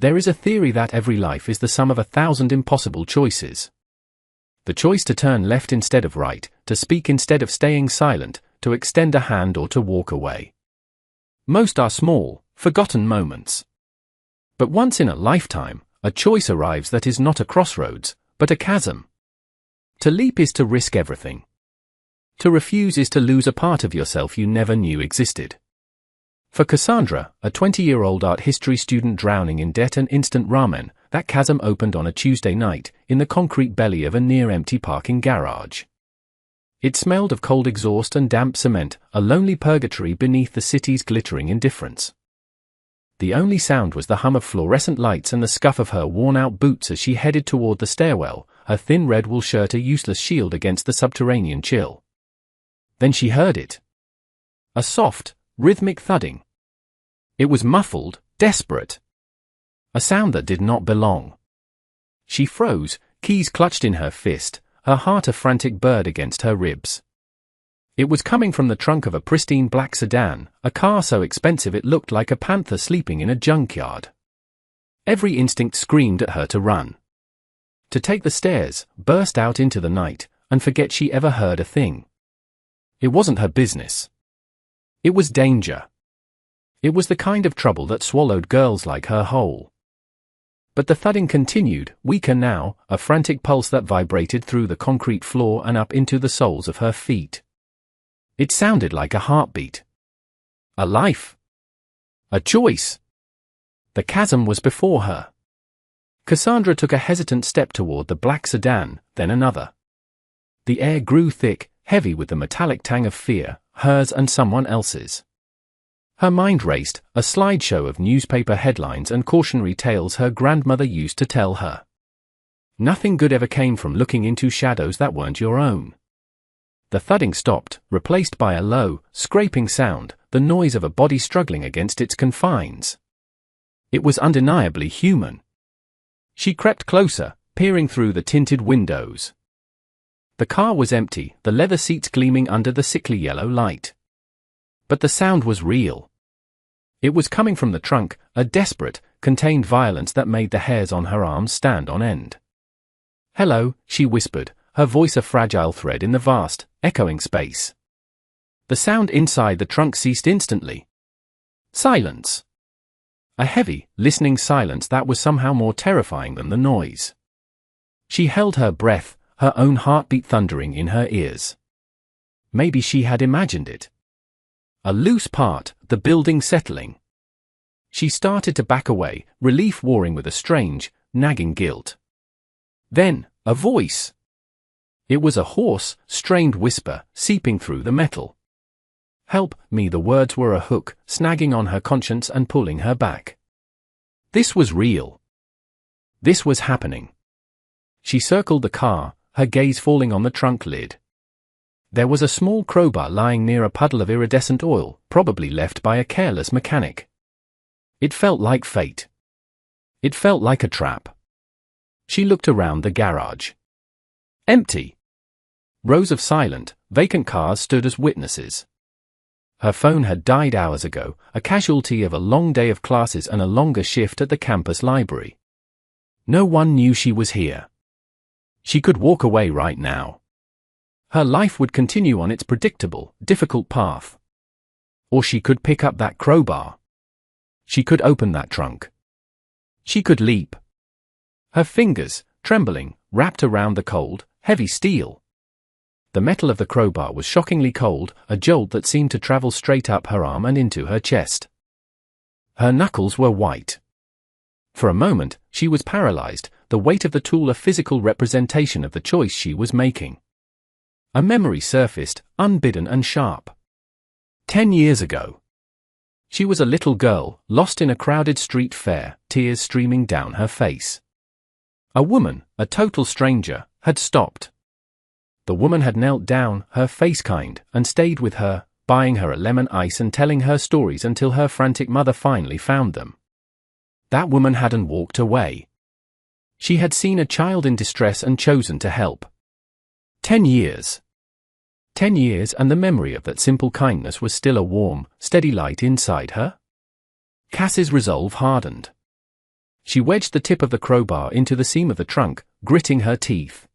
There is a theory that every life is the sum of 1,000 impossible choices. The choice to turn left instead of right, to speak instead of staying silent, to extend a hand or to walk away. Most are small, forgotten moments. But once in a lifetime, a choice arrives that is not a crossroads, but a chasm. To leap is to risk everything. To refuse is to lose a part of yourself you never knew existed. For Cassandra, a 20-year-old art history student drowning in debt and instant ramen, that chasm opened on a Tuesday night, in the concrete belly of a near-empty parking garage. It smelled of cold exhaust and damp cement, a lonely purgatory beneath the city's glittering indifference. The only sound was the hum of fluorescent lights and the scuff of her worn-out boots as she headed toward the stairwell, her thin red wool shirt a useless shield against the subterranean chill. Then she heard it. A soft, rhythmic thudding. It was muffled, desperate. A sound that did not belong. She froze, keys clutched in her fist, her heart a frantic bird against her ribs. It was coming from the trunk of a pristine black sedan, a car so expensive it looked like a panther sleeping in a junkyard. Every instinct screamed at her to run. To take the stairs, burst out into the night, and forget she ever heard a thing. It wasn't her business. It was danger. It was the kind of trouble that swallowed girls like her whole. But the thudding continued, weaker now, a frantic pulse that vibrated through the concrete floor and up into the soles of her feet. It sounded like a heartbeat. A life. A choice. The chasm was before her. Cassandra took a hesitant step toward the black sedan, then another. The air grew thick, heavy with the metallic tang of fear, hers and someone else's. Her mind raced, a slideshow of newspaper headlines and cautionary tales her grandmother used to tell her. Nothing good ever came from looking into shadows that weren't your own. The thudding stopped, replaced by a low, scraping sound, the noise of a body struggling against its confines. It was undeniably human. She crept closer, peering through the tinted windows. The car was empty, the leather seats gleaming under the sickly yellow light. But the sound was real. It was coming from the trunk, a desperate, contained violence that made the hairs on her arms stand on end. "Hello," she whispered, her voice a fragile thread in the vast, echoing space. The sound inside the trunk ceased instantly. Silence. A heavy, listening silence that was somehow more terrifying than the noise. She held her breath, her own heartbeat thundering in her ears. Maybe she had imagined it. A loose part, the building settling. She started to back away, relief warring with a strange, nagging guilt. Then, a voice. It was a hoarse, strained whisper, seeping through the metal. "Help me," the words were a hook, snagging on her conscience and pulling her back. This was real. This was happening. She circled the car, her gaze falling on the trunk lid. There was a small crowbar lying near a puddle of iridescent oil, probably left by a careless mechanic. It felt like fate. It felt like a trap. She looked around the garage. Empty. Rows of silent, vacant cars stood as witnesses. Her phone had died hours ago, a casualty of a long day of classes and a longer shift at the campus library. No one knew she was here. She could walk away right now. Her life would continue on its predictable, difficult path. Or she could pick up that crowbar. She could open that trunk. She could leap. Her fingers, trembling, wrapped around the cold, heavy steel. The metal of the crowbar was shockingly cold, a jolt that seemed to travel straight up her arm and into her chest. Her knuckles were white. For a moment, she was paralyzed, the weight of the tool a physical representation of the choice she was making. A memory surfaced, unbidden and sharp. 10 years ago. She was a little girl, lost in a crowded street fair, tears streaming down her face. A woman, a total stranger, had stopped. The woman had knelt down, her face kind, and stayed with her, buying her a lemon ice and telling her stories until her frantic mother finally found them. That woman hadn't walked away. She had seen a child in distress and chosen to help. 10 years. 10 years, and the memory of that simple kindness was still a warm, steady light inside her? Cass's resolve hardened. She wedged the tip of the crowbar into the seam of the trunk, gritting her teeth.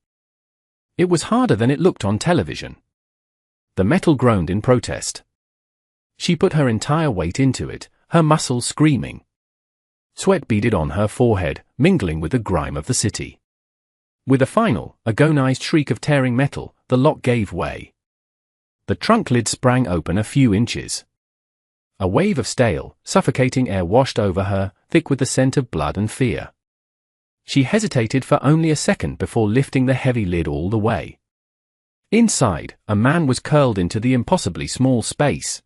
It was harder than it looked on television. The metal groaned in protest. She put her entire weight into it, her muscles screaming. Sweat beaded on her forehead, mingling with the grime of the city. With a final, agonized shriek of tearing metal, the lock gave way. The trunk lid sprang open a few inches. A wave of stale, suffocating air washed over her, thick with the scent of blood and fear. She hesitated for only a second before lifting the heavy lid all the way. Inside, a man was curled into the impossibly small space.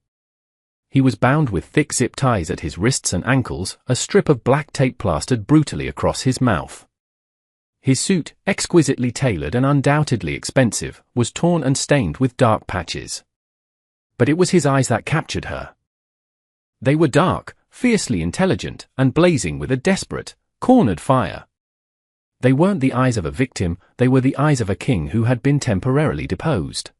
He was bound with thick zip ties at his wrists and ankles, a strip of black tape plastered brutally across his mouth. His suit, exquisitely tailored and undoubtedly expensive, was torn and stained with dark patches. But it was his eyes that captured her. They were dark, fiercely intelligent, and blazing with a desperate, cornered fire. They weren't the eyes of a victim, they were the eyes of a king who had been temporarily deposed.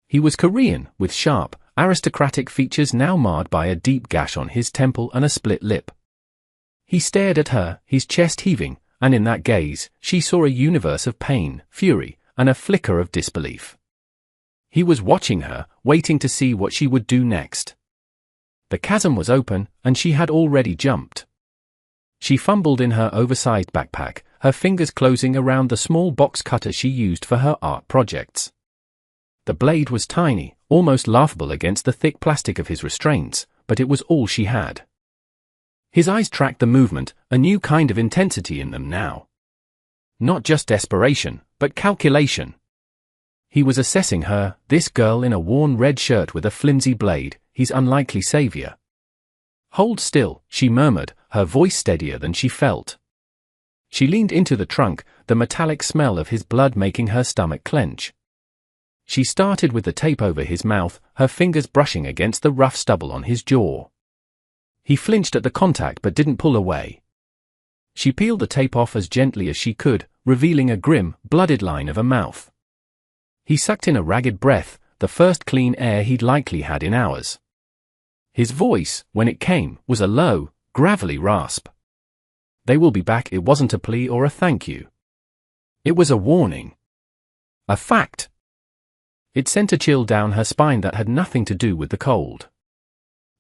He was Korean, with sharp, aristocratic features now marred by a deep gash on his temple and a split lip. He stared at her, his chest heaving, and in that gaze, she saw a universe of pain, fury, and a flicker of disbelief. He was watching her, waiting to see what she would do next. The chasm was open, and she had already jumped. She fumbled in her oversized backpack, her fingers closing around the small box cutter she used for her art projects. The blade was tiny, almost laughable against the thick plastic of his restraints, but it was all she had. His eyes tracked the movement, a new kind of intensity in them now. Not just desperation, but calculation. He was assessing her, this girl in a worn red shirt with a flimsy blade, his unlikely savior. "Hold still," she murmured, her voice steadier than she felt. She leaned into the trunk, the metallic smell of his blood making her stomach clench. She started with the tape over his mouth, her fingers brushing against the rough stubble on his jaw. He flinched at the contact but didn't pull away. She peeled the tape off as gently as she could, revealing a grim, blooded line of a mouth. He sucked in a ragged breath, the first clean air he'd likely had in hours. His voice, when it came, was a low, gravelly rasp. "They will be back." It wasn't a plea or a thank you. It was a warning. A fact. It sent a chill down her spine that had nothing to do with the cold.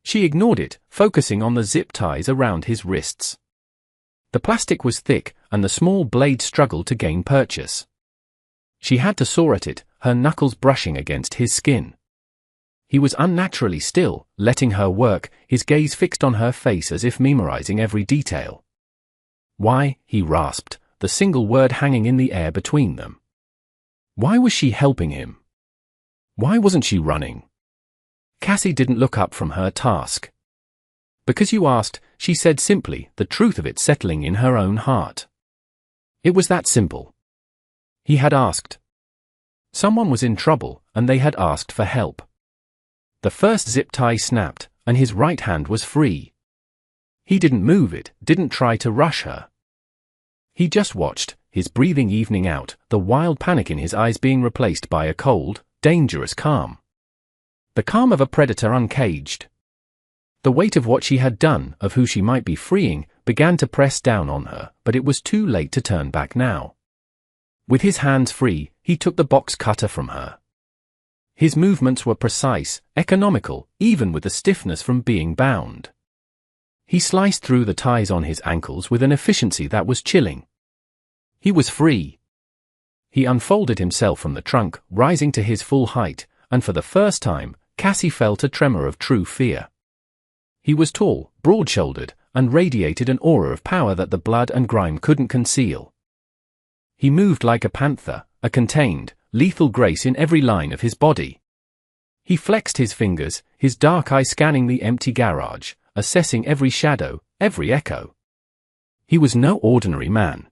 She ignored it, focusing on the zip ties around his wrists. The plastic was thick, and the small blade struggled to gain purchase. She had to saw at it, her knuckles brushing against his skin. He was unnaturally still, letting her work, his gaze fixed on her face as if memorizing every detail. "Why?" he rasped, the single word hanging in the air between them. Why was she helping him? Why wasn't she running? Cassie didn't look up from her task. "Because you asked," she said simply, the truth of it settling in her own heart. It was that simple. He had asked. Someone was in trouble, and they had asked for help. The first zip tie snapped, and his right hand was free. He didn't move it, didn't try to rush her. He just watched, his breathing evening out, the wild panic in his eyes being replaced by a cold, dangerous calm. The calm of a predator uncaged. The weight of what she had done, of who she might be freeing, began to press down on her, but it was too late to turn back now. With his hands free, he took the box cutter from her. His movements were precise, economical, even with the stiffness from being bound. He sliced through the ties on his ankles with an efficiency that was chilling. He was free. He unfolded himself from the trunk, rising to his full height, and for the first time, Cassie felt a tremor of true fear. He was tall, broad-shouldered, and radiated an aura of power that the blood and grime couldn't conceal. He moved like a panther, a contained, lethal grace in every line of his body. He flexed his fingers, his dark eye scanning the empty garage, assessing every shadow, every echo. He was no ordinary man.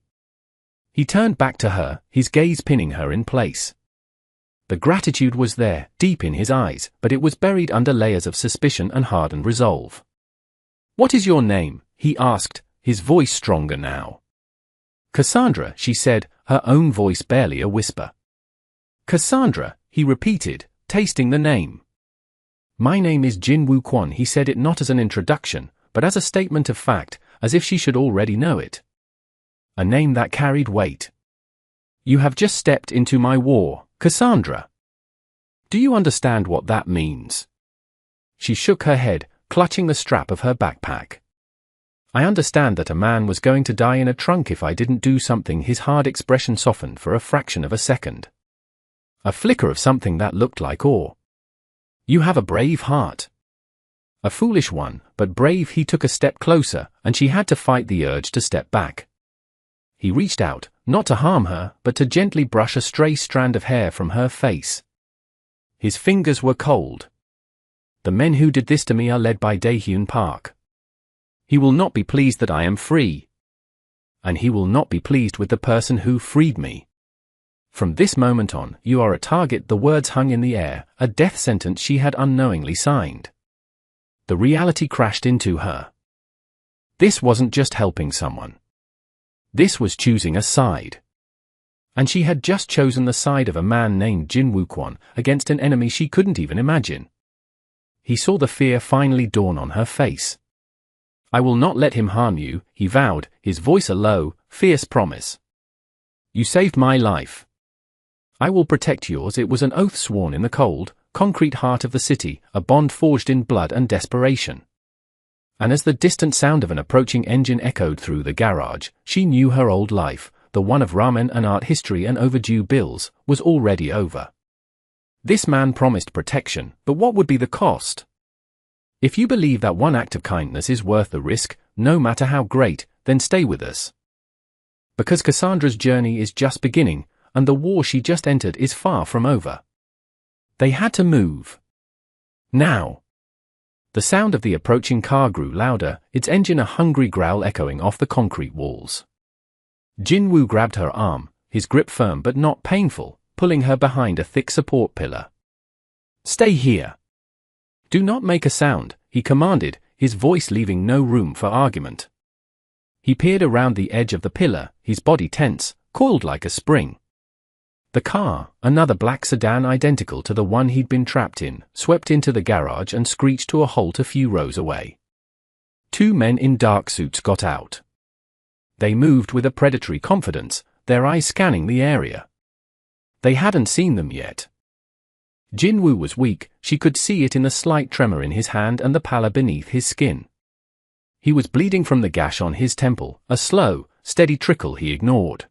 He turned back to her, his gaze pinning her in place. The gratitude was there, deep in his eyes, but it was buried under layers of suspicion and hardened resolve. "What is your name?" he asked, his voice stronger now. "Cassandra," she said, her own voice barely a whisper. "Cassandra," he repeated, tasting the name. "My name is Jin Woo Kwon." He said it not as an introduction, but as a statement of fact, as if she should already know it. A name that carried weight. "You have just stepped into my war, Cassandra. Do you understand what that means?" She shook her head, clutching the strap of her backpack. "I understand that a man was going to die in a trunk if I didn't do something." His hard expression softened for a fraction of a second. A flicker of something that looked like awe. "You have a brave heart." A foolish one, but brave. He took a step closer, and she had to fight the urge to step back. He reached out, not to harm her, but to gently brush a stray strand of hair from her face. His fingers were cold. "The men who did this to me are led by Daehyun Park. He will not be pleased that I am free. And he will not be pleased with the person who freed me. From this moment on, you are a target." The words hung in the air, a death sentence she had unknowingly signed. The reality crashed into her. This wasn't just helping someone. This was choosing a side. And she had just chosen the side of a man named Jin Woo-kwon against an enemy she couldn't even imagine. He saw the fear finally dawn on her face. "I will not let him harm you," he vowed, his voice a low, fierce promise. "You saved my life. I will protect yours." It was an oath sworn in the cold, concrete heart of the city, a bond forged in blood and desperation. And as the distant sound of an approaching engine echoed through the garage, she knew her old life, the one of ramen and art history and overdue bills, was already over. This man promised protection, but what would be the cost? If you believe that one act of kindness is worth the risk, no matter how great, then stay with us. Because Cassandra's journey is just beginning, and the war she just entered is far from over. They had to move. Now. The sound of the approaching car grew louder, its engine a hungry growl echoing off the concrete walls. Jin-woo grabbed her arm, his grip firm but not painful, pulling her behind a thick support pillar. "Stay here. Do not make a sound," he commanded, his voice leaving no room for argument. He peered around the edge of the pillar, his body tense, coiled like a spring. The car, another black sedan identical to the one he'd been trapped in, swept into the garage and screeched to a halt a few rows away. Two men in dark suits got out. They moved with a predatory confidence, their eyes scanning the area. They hadn't seen them yet. Jin-woo was weak, she could see it in the slight tremor in his hand and the pallor beneath his skin. He was bleeding from the gash on his temple, a slow, steady trickle he ignored.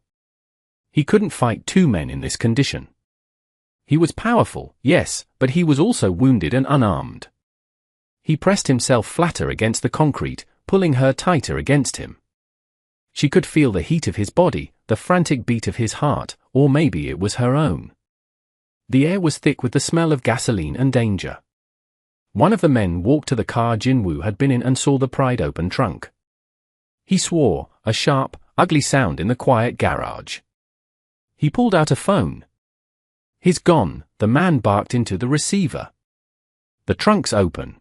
He couldn't fight two men in this condition. He was powerful, yes, but he was also wounded and unarmed. He pressed himself flatter against the concrete, pulling her tighter against him. She could feel the heat of his body, the frantic beat of his heart, or maybe it was her own. The air was thick with the smell of gasoline and danger. One of the men walked to the car Jin-woo had been in and saw the pried open trunk. He swore, a sharp, ugly sound in the quiet garage. He pulled out a phone. "He's gone," the man barked into the receiver. "The trunk's open."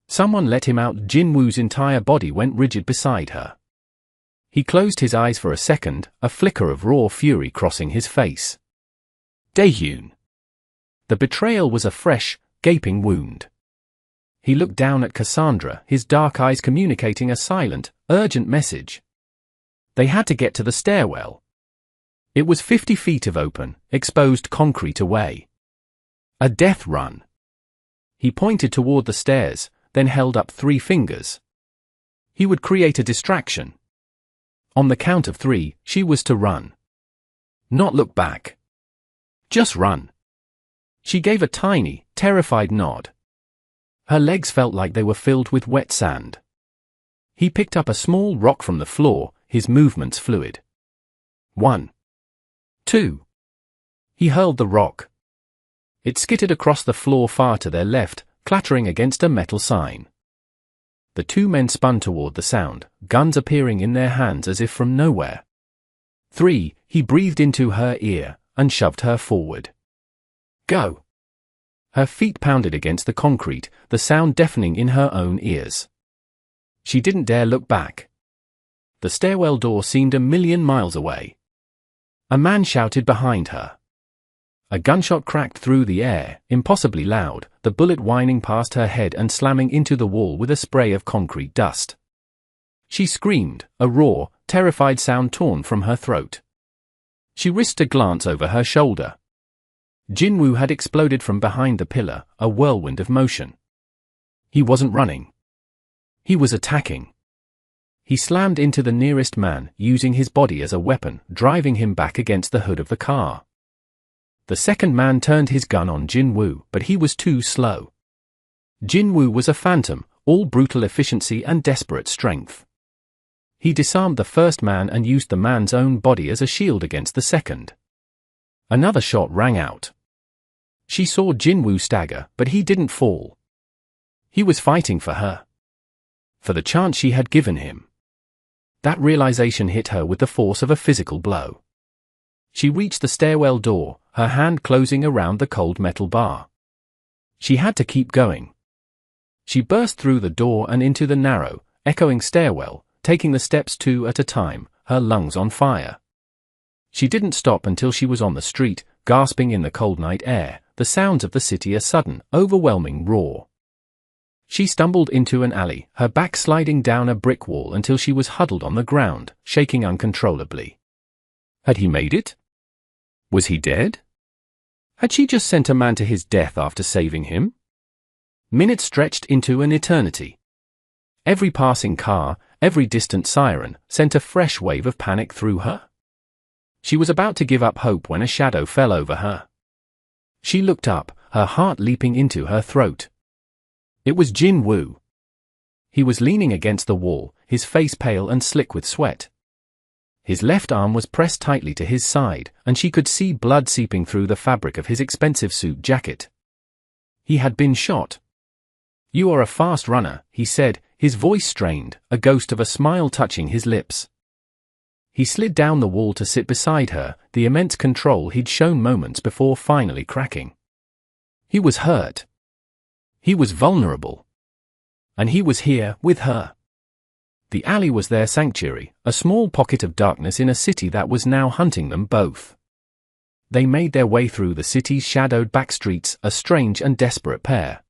Someone let him out. Jin-woo's entire body went rigid beside her. He closed his eyes for a second, a flicker of raw fury crossing his face. Daehyun. The betrayal was a fresh, gaping wound. He looked down at Cassandra, his dark eyes communicating a silent, urgent message. They had to get to the stairwell. It was 50 feet of open, exposed concrete away. A death run. He pointed toward the stairs, then held up 3 fingers. He would create a distraction. On the count of 3, she was to run. Not look back. Just run. She gave a tiny, terrified nod. Her legs felt like they were filled with wet sand. He picked up a small rock from the floor, his movements fluid. 1. 2. He hurled the rock. It skittered across the floor far to their left, clattering against a metal sign. The 2 men spun toward the sound, guns appearing in their hands as if from nowhere. 3. He breathed into her ear and shoved her forward. Go. Her feet pounded against the concrete, the sound deafening in her own ears. She didn't dare look back. The stairwell door seemed a million miles away. A man shouted behind her. A gunshot cracked through the air, impossibly loud, the bullet whining past her head and slamming into the wall with a spray of concrete dust. She screamed, a raw, terrified sound torn from her throat. She risked a glance over her shoulder. Jinwoo had exploded from behind the pillar, a whirlwind of motion. He wasn't running. He was attacking. He slammed into the nearest man, using his body as a weapon, driving him back against the hood of the car. The second man turned his gun on Jinwoo, but he was too slow. Jinwoo was a phantom, all brutal efficiency and desperate strength. He disarmed the first man and used the man's own body as a shield against the second. Another shot rang out. She saw Jinwoo stagger, but he didn't fall. He was fighting for her. For the chance she had given him. That realization hit her with the force of a physical blow. She reached the stairwell door, her hand closing around the cold metal bar. She had to keep going. She burst through the door and into the narrow, echoing stairwell, taking the steps two at a time, her lungs on fire. She didn't stop until she was on the street, gasping in the cold night air, the sounds of the city a sudden, overwhelming roar. She stumbled into an alley, her back sliding down a brick wall until she was huddled on the ground, shaking uncontrollably. Had he made it? Was he dead? Had she just sent a man to his death after saving him? Minutes stretched into an eternity. Every passing car, every distant siren, sent a fresh wave of panic through her. She was about to give up hope when a shadow fell over her. She looked up, her heart leaping into her throat. It was Jinwoo. He was leaning against the wall, his face pale and slick with sweat. His left arm was pressed tightly to his side, and she could see blood seeping through the fabric of his expensive suit jacket. He had been shot. "You are a fast runner," he said, his voice strained, a ghost of a smile touching his lips. He slid down the wall to sit beside her, the immense control he'd shown moments before finally cracking. He was hurt. He was vulnerable. And he was here, with her. The alley was their sanctuary, a small pocket of darkness in a city that was now hunting them both. They made their way through the city's shadowed back streets, a strange and desperate pair.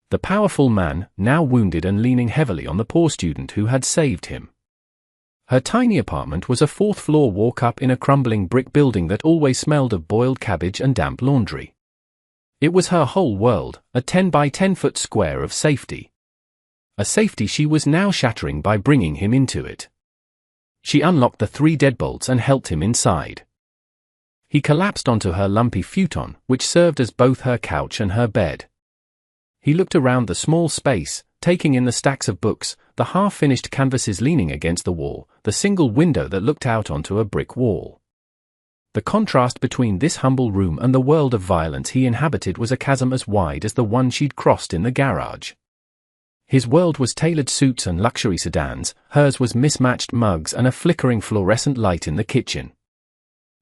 The powerful man, now wounded and leaning heavily on the poor student who had saved him. Her tiny apartment was a fourth-floor walk-up in a crumbling brick building that always smelled of boiled cabbage and damp laundry. It was her whole world, a 10 by 10 foot square of safety. A safety she was now shattering by bringing him into it. She unlocked the 3 deadbolts and helped him inside. He collapsed onto her lumpy futon, which served as both her couch and her bed. He looked around the small space, taking in the stacks of books, the half-finished canvases leaning against the wall, the single window that looked out onto a brick wall. The contrast between this humble room and the world of violence he inhabited was a chasm as wide as the one she'd crossed in the garage. His world was tailored suits and luxury sedans, hers was mismatched mugs and a flickering fluorescent light in the kitchen.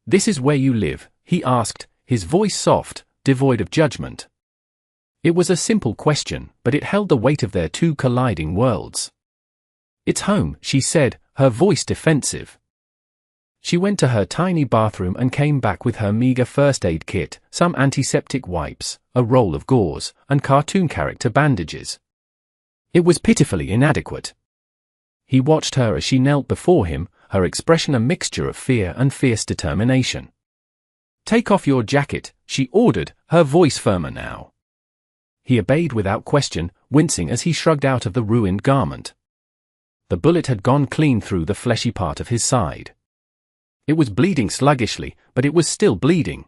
"This is where you live?" he asked, his voice soft, devoid of judgment. It was a simple question, but it held the weight of their two colliding worlds. "It's home," she said, her voice defensive. She went to her tiny bathroom and came back with her meager first aid kit, some antiseptic wipes, a roll of gauze, and cartoon character bandages. It was pitifully inadequate. He watched her as she knelt before him, her expression a mixture of fear and fierce determination. "Take off your jacket," she ordered, her voice firmer now. He obeyed without question, wincing as he shrugged out of the ruined garment. The bullet had gone clean through the fleshy part of his side. It was bleeding sluggishly, but it was still bleeding.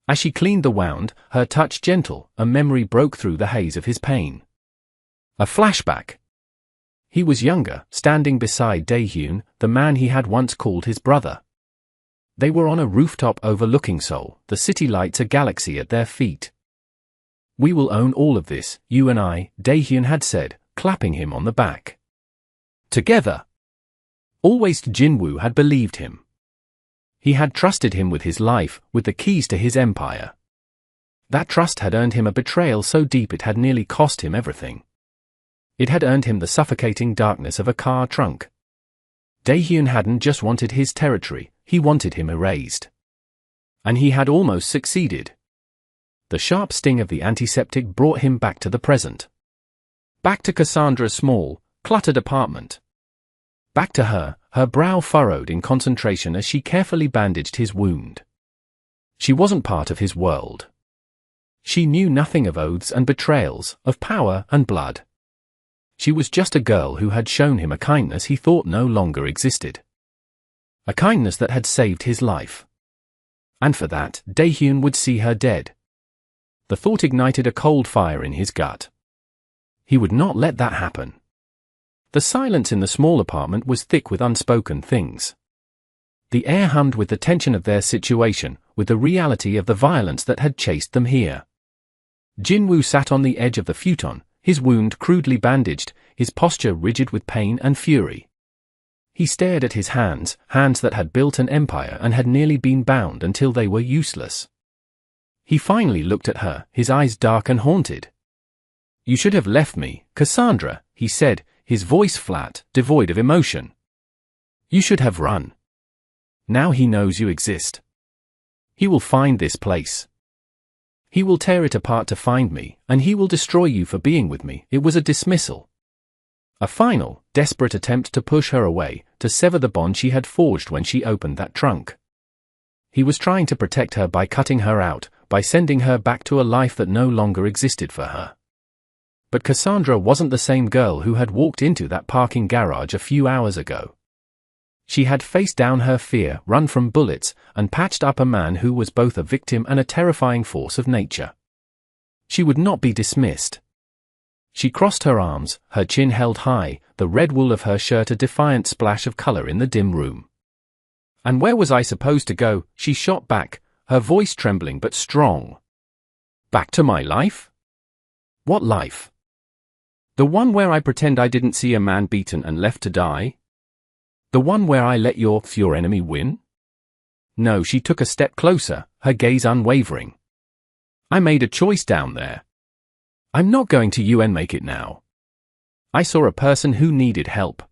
As she cleaned the wound, her touch gentle, a memory broke through the haze of his pain. A flashback. He was younger, standing beside Daehyun, the man he had once called his brother. They were on a rooftop overlooking Seoul, the city lights a galaxy at their feet. "We will own all of this, you and I," Daehyun had said, clapping him on the back. Together. Always Jinwoo had believed him. He had trusted him with his life, with the keys to his empire. That trust had earned him a betrayal so deep it had nearly cost him everything. It had earned him the suffocating darkness of a car trunk. Daehyun hadn't just wanted his territory, he wanted him erased. And he had almost succeeded. The sharp sting of the antiseptic brought him back to the present. Back to Cassandra's small, cluttered apartment. Back to her, her brow furrowed in concentration as she carefully bandaged his wound. She wasn't part of his world. She knew nothing of oaths and betrayals, of power and blood. She was just a girl who had shown him a kindness he thought no longer existed. A kindness that had saved his life. And for that, Daehyun would see her dead. The thought ignited a cold fire in his gut. He would not let that happen. The silence in the small apartment was thick with unspoken things. The air hummed with the tension of their situation, with the reality of the violence that had chased them here. Jin-woo sat on the edge of the futon, his wound crudely bandaged, his posture rigid with pain and fury. He stared at his hands that had built an empire and had nearly been bound until they were useless. He finally looked at her, his eyes dark and haunted. "You should have left me, Cassandra," he said, his voice flat, devoid of emotion. "You should have run. Now he knows you exist. He will find this place. He will tear it apart to find me, and he will destroy you for being with me." It was a dismissal. A final, desperate attempt to push her away, to sever the bond she had forged when she opened that trunk. He was trying to protect her by cutting her out, by sending her back to a life that no longer existed for her. But Cassandra wasn't the same girl who had walked into that parking garage a few hours ago. She had faced down her fear, run from bullets, and patched up a man who was both a victim and a terrifying force of nature. She would not be dismissed. She crossed her arms, her chin held high, the red wool of her shirt a defiant splash of color in the dim room. "And where was I supposed to go?" she shot back, her voice trembling but strong. "Back to my life? What life? The one where I pretend I didn't see a man beaten and left to die? The one where I let your enemy win?" No, she took a step closer, her gaze unwavering. "I made a choice down there. I'm not going to make it now. I saw a person who needed help.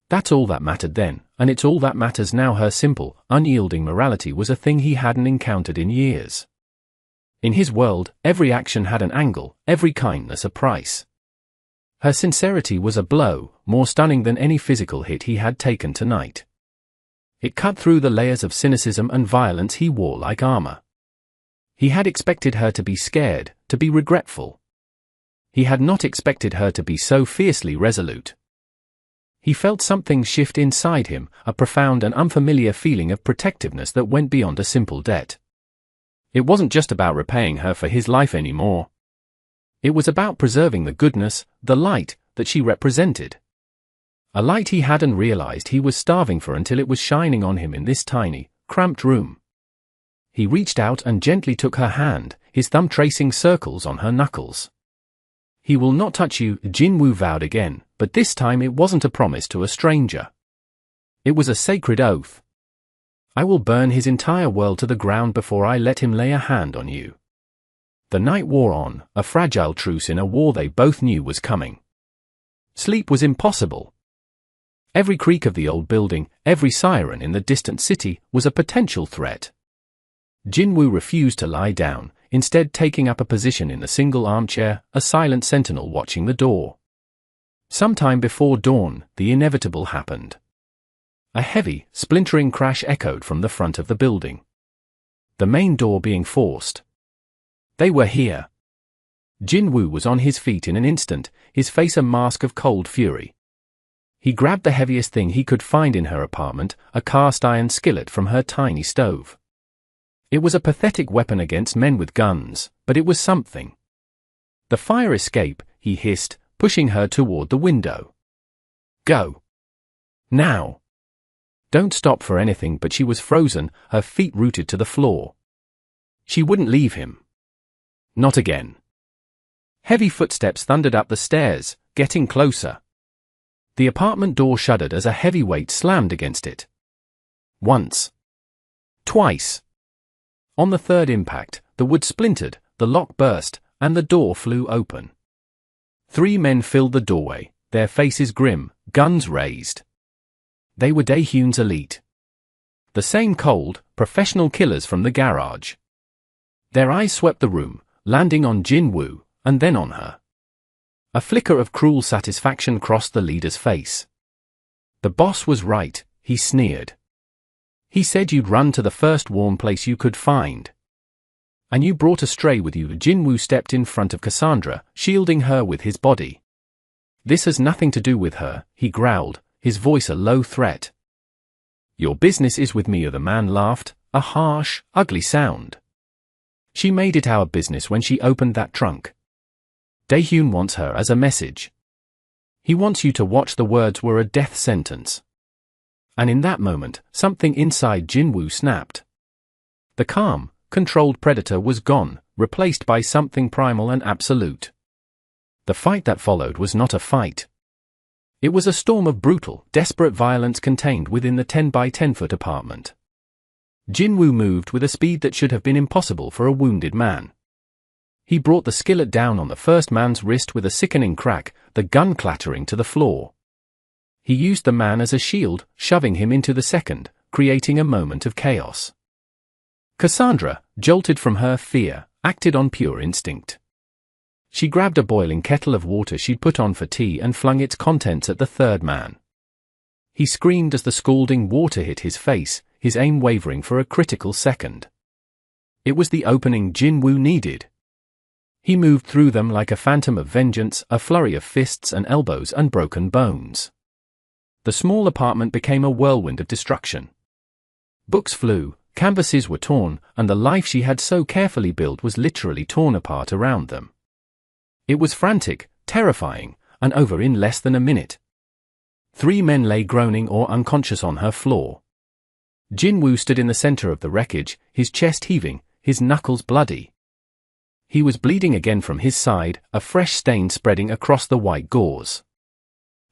That's all that mattered then, and it's all that matters now." Her simple, unyielding morality was a thing he hadn't encountered in years. In his world, every action had an angle, every kindness a price. Her sincerity was a blow, more stunning than any physical hit he had taken tonight. It cut through the layers of cynicism and violence he wore like armor. He had expected her to be scared, to be regretful. He had not expected her to be so fiercely resolute. He felt something shift inside him, a profound and unfamiliar feeling of protectiveness that went beyond a simple debt. It wasn't just about repaying her for his life anymore. It was about preserving the goodness, the light, that she represented. A light he hadn't realized he was starving for until it was shining on him in this tiny, cramped room. He reached out and gently took her hand, his thumb tracing circles on her knuckles. "He will not touch you," Jin-woo vowed again, but this time it wasn't a promise to a stranger. It was a sacred oath. "I will burn his entire world to the ground before I let him lay a hand on you." The night wore on, a fragile truce in a war they both knew was coming. Sleep was impossible. Every creak of the old building, every siren in the distant city, was a potential threat. Jin-woo refused to lie down, instead taking up a position in the single armchair, a silent sentinel watching the door. Sometime before dawn, the inevitable happened. A heavy, splintering crash echoed from the front of the building. The main door being forced. They were here. Jin-woo was on his feet in an instant, his face a mask of cold fury. He grabbed the heaviest thing he could find in her apartment, a cast-iron skillet from her tiny stove. It was a pathetic weapon against men with guns, but it was something. "The fire escape," he hissed, pushing her toward the window. "Go. Now." Don't stop for anything, but she was frozen, her feet rooted to the floor. She wouldn't leave him. Not again. Heavy footsteps thundered up the stairs, getting closer. The apartment door shuddered as a heavy weight slammed against it. Once. Twice. On the third impact, the wood splintered, the lock burst, and the door flew open. 3 men filled the doorway, their faces grim, guns raised. They were Daehyun's elite. The same cold, professional killers from the garage. Their eyes swept the room, landing on Jin-woo, and then on her. A flicker of cruel satisfaction crossed the leader's face. The boss was right, he sneered. He said you'd run to the first warm place you could find. And you brought a stray with you. Jinwoo stepped in front of Cassandra, shielding her with his body. This has nothing to do with her, he growled, his voice a low threat. Your business is with me. The man laughed, a harsh, ugly sound. She made it our business when she opened that trunk. Daehyun wants her as a message. He wants you to watch. The words were a death sentence. And in that moment, something inside Jinwoo snapped. The calm, controlled predator was gone, replaced by something primal and absolute. The fight that followed was not a fight. It was a storm of brutal, desperate violence contained within the 10 by 10 foot apartment. Jinwoo moved with a speed that should have been impossible for a wounded man. He brought the skillet down on the first man's wrist with a sickening crack, the gun clattering to the floor. He used the man as a shield, shoving him into the second, creating a moment of chaos. Cassandra, jolted from her fear, acted on pure instinct. She grabbed a boiling kettle of water she'd put on for tea and flung its contents at the third man. He screamed as the scalding water hit his face, his aim wavering for a critical second. It was the opening Jinwoo needed. He moved through them like a phantom of vengeance, a flurry of fists and elbows and broken bones. The small apartment became a whirlwind of destruction. Books flew, canvases were torn, and the life she had so carefully built was literally torn apart around them. It was frantic, terrifying, and over in less than a minute. 3 men lay groaning or unconscious on her floor. Jinwoo stood in the center of the wreckage, his chest heaving, his knuckles bloody. He was bleeding again from his side, a fresh stain spreading across the white gauze.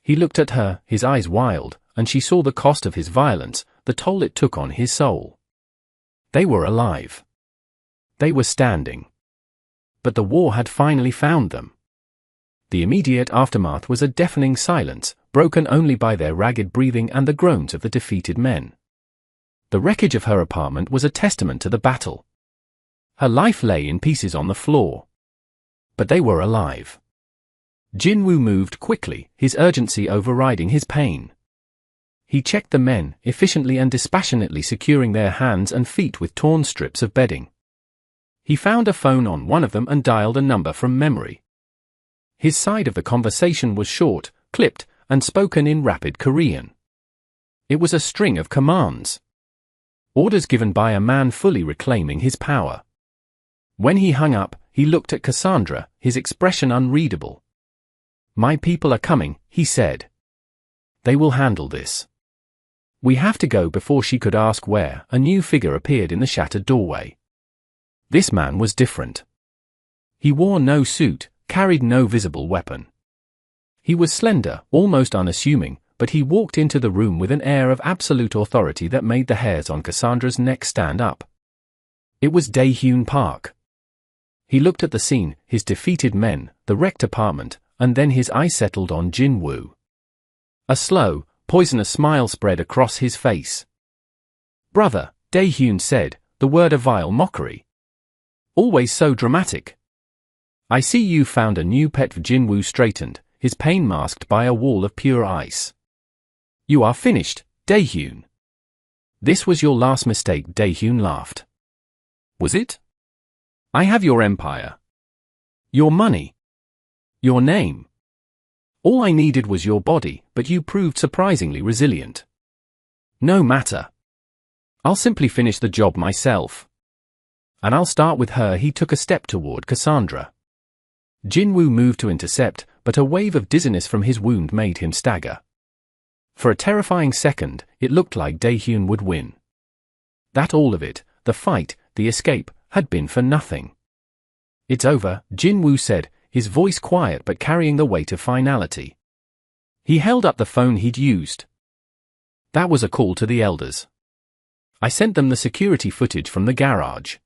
He looked at her, his eyes wild, and she saw the cost of his violence, the toll it took on his soul. They were alive. They were standing. But the war had finally found them. The immediate aftermath was a deafening silence, broken only by their ragged breathing and the groans of the defeated men. The wreckage of her apartment was a testament to the battle. Her life lay in pieces on the floor. But they were alive. Jinwoo moved quickly, his urgency overriding his pain. He checked the men, efficiently and dispassionately securing their hands and feet with torn strips of bedding. He found a phone on one of them and dialed a number from memory. His side of the conversation was short, clipped, and spoken in rapid Korean. It was a string of commands. Orders given by a man fully reclaiming his power. When he hung up, he looked at Cassandra, his expression unreadable. My people are coming, he said. They will handle this. We have to go. Before she could ask where, a new figure appeared in the shattered doorway. This man was different. He wore no suit, carried no visible weapon. He was slender, almost unassuming, but he walked into the room with an air of absolute authority that made the hairs on Cassandra's neck stand up. It was Daehyun Park. He looked at the scene, his defeated men, the wrecked apartment, and then his eye settled on Jinwoo. A slow, poisonous smile spread across his face. Brother, Daehyun said, the word a vile mockery. Always so dramatic. I see you found a new pet. Jinwoo straightened, his pain masked by a wall of pure ice. You are finished, Daehyun. This was your last mistake. Daehyun laughed. Was it? I have your empire. Your money. Your name. All I needed was your body, but you proved surprisingly resilient. No matter. I'll simply finish the job myself. And I'll start with her. He took a step toward Cassandra. Jinwoo moved to intercept, but a wave of dizziness from his wound made him stagger. For a terrifying second, it looked like Daehyun would win. That all of it, the fight, the escape, had been for nothing. It's over, Jinwoo said, his voice quiet but carrying the weight of finality. He held up the phone he'd used. That was a call to the elders. I sent them the security footage from the garage.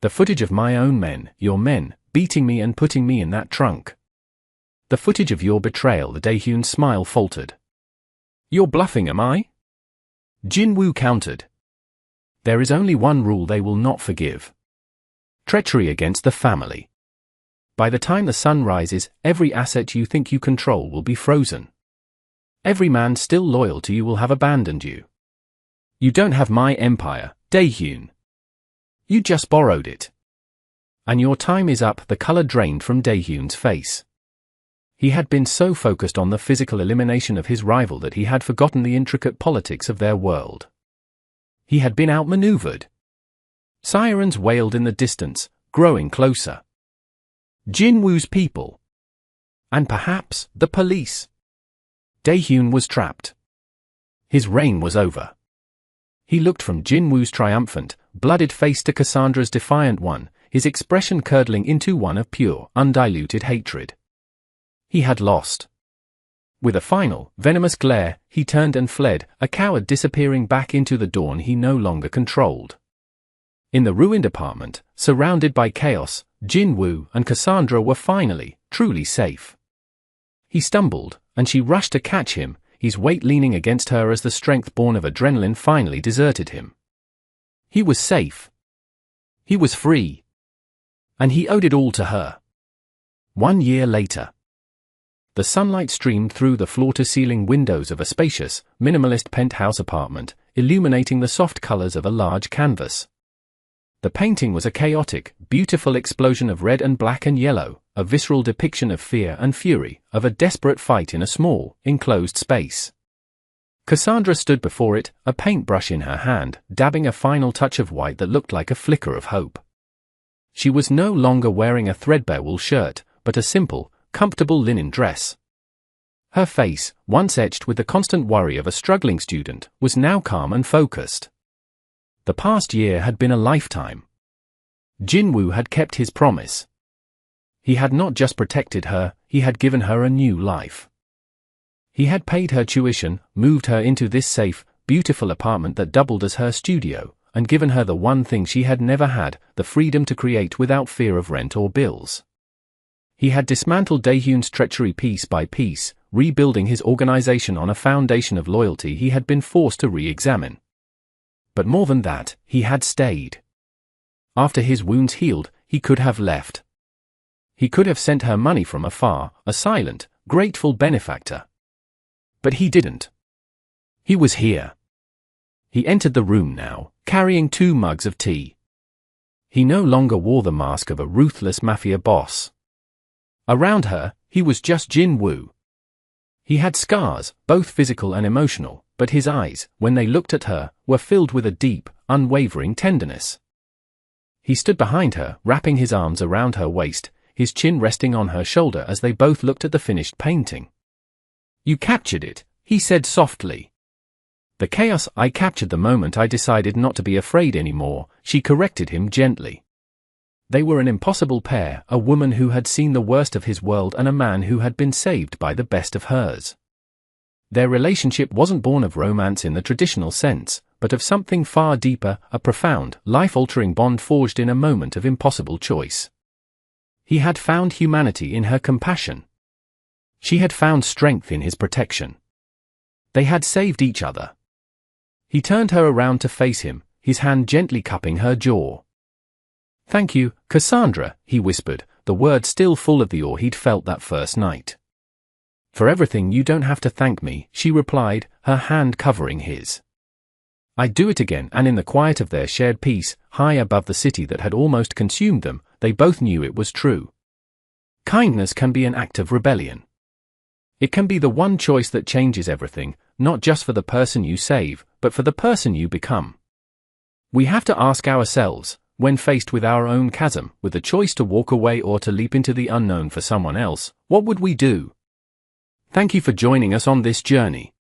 The footage of my own men, your men, beating me and putting me in that trunk. The footage of your betrayal. The Daehyun's smile faltered. You're bluffing, am I? Jinwoo countered. There is only one rule they will not forgive. Treachery against the family. By the time the sun rises, every asset you think you control will be frozen. Every man still loyal to you will have abandoned you. You don't have my empire, Daehyun. You just borrowed it. And your time is up. The color drained from Daehyun's face. He had been so focused on the physical elimination of his rival that he had forgotten the intricate politics of their world. He had been outmaneuvered. Sirens wailed in the distance, growing closer. Jinwoo's people. And perhaps the police. Daehyun was trapped. His reign was over. He looked from Jinwoo's triumphant, blooded face to Cassandra's defiant one, his expression curdling into one of pure, undiluted hatred. He had lost. With a final, venomous glare, he turned and fled, a coward disappearing back into the dawn he no longer controlled. In the ruined apartment, surrounded by chaos, Jinwoo and Cassandra were finally, truly safe. He stumbled, and she rushed to catch him, his weight leaning against her as the strength born of adrenaline finally deserted him. He was safe. He was free. And he owed it all to her. 1 year later. The sunlight streamed through the floor-to-ceiling windows of a spacious, minimalist penthouse apartment, illuminating the soft colors of a large canvas. The painting was a chaotic, beautiful explosion of red and black and yellow, a visceral depiction of fear and fury, of a desperate fight in a small, enclosed space. Cassandra stood before it, a paintbrush in her hand, dabbing a final touch of white that looked like a flicker of hope. She was no longer wearing a threadbare wool shirt, but a simple, comfortable linen dress. Her face, once etched with the constant worry of a struggling student, was now calm and focused. The past year had been a lifetime. Jinwoo had kept his promise. He had not just protected her, he had given her a new life. He had paid her tuition, moved her into this safe, beautiful apartment that doubled as her studio, and given her the one thing she had never had, the freedom to create without fear of rent or bills. He had dismantled Daehyun's treachery piece by piece, rebuilding his organization on a foundation of loyalty he had been forced to re-examine. But more than that, he had stayed. After his wounds healed, he could have left. He could have sent her money from afar, a silent, grateful benefactor. But he didn't. He was here. He entered the room now, carrying 2 mugs of tea. He no longer wore the mask of a ruthless mafia boss. Around her, he was just Jinwoo. He had scars, both physical and emotional, but his eyes, when they looked at her, were filled with a deep, unwavering tenderness. He stood behind her, wrapping his arms around her waist, his chin resting on her shoulder as they both looked at the finished painting. "You captured it," he said softly. "The chaos I captured the moment I decided not to be afraid anymore," she corrected him gently. They were an impossible pair, a woman who had seen the worst of his world and a man who had been saved by the best of hers. Their relationship wasn't born of romance in the traditional sense, but of something far deeper, a profound, life-altering bond forged in a moment of impossible choice. He had found humanity in her compassion. She had found strength in his protection. They had saved each other. He turned her around to face him, his hand gently cupping her jaw. "Thank you, Cassandra," he whispered, the words still full of the awe he'd felt that first night. "For everything you don't have to thank me," she replied, her hand covering his. "I'd do it again," and in the quiet of their shared peace, high above the city that had almost consumed them, they both knew it was true. Kindness can be an act of rebellion. It can be the one choice that changes everything, not just for the person you save, but for the person you become. We have to ask ourselves, when faced with our own chasm, with the choice to walk away or to leap into the unknown for someone else, what would we do? Thank you for joining us on this journey.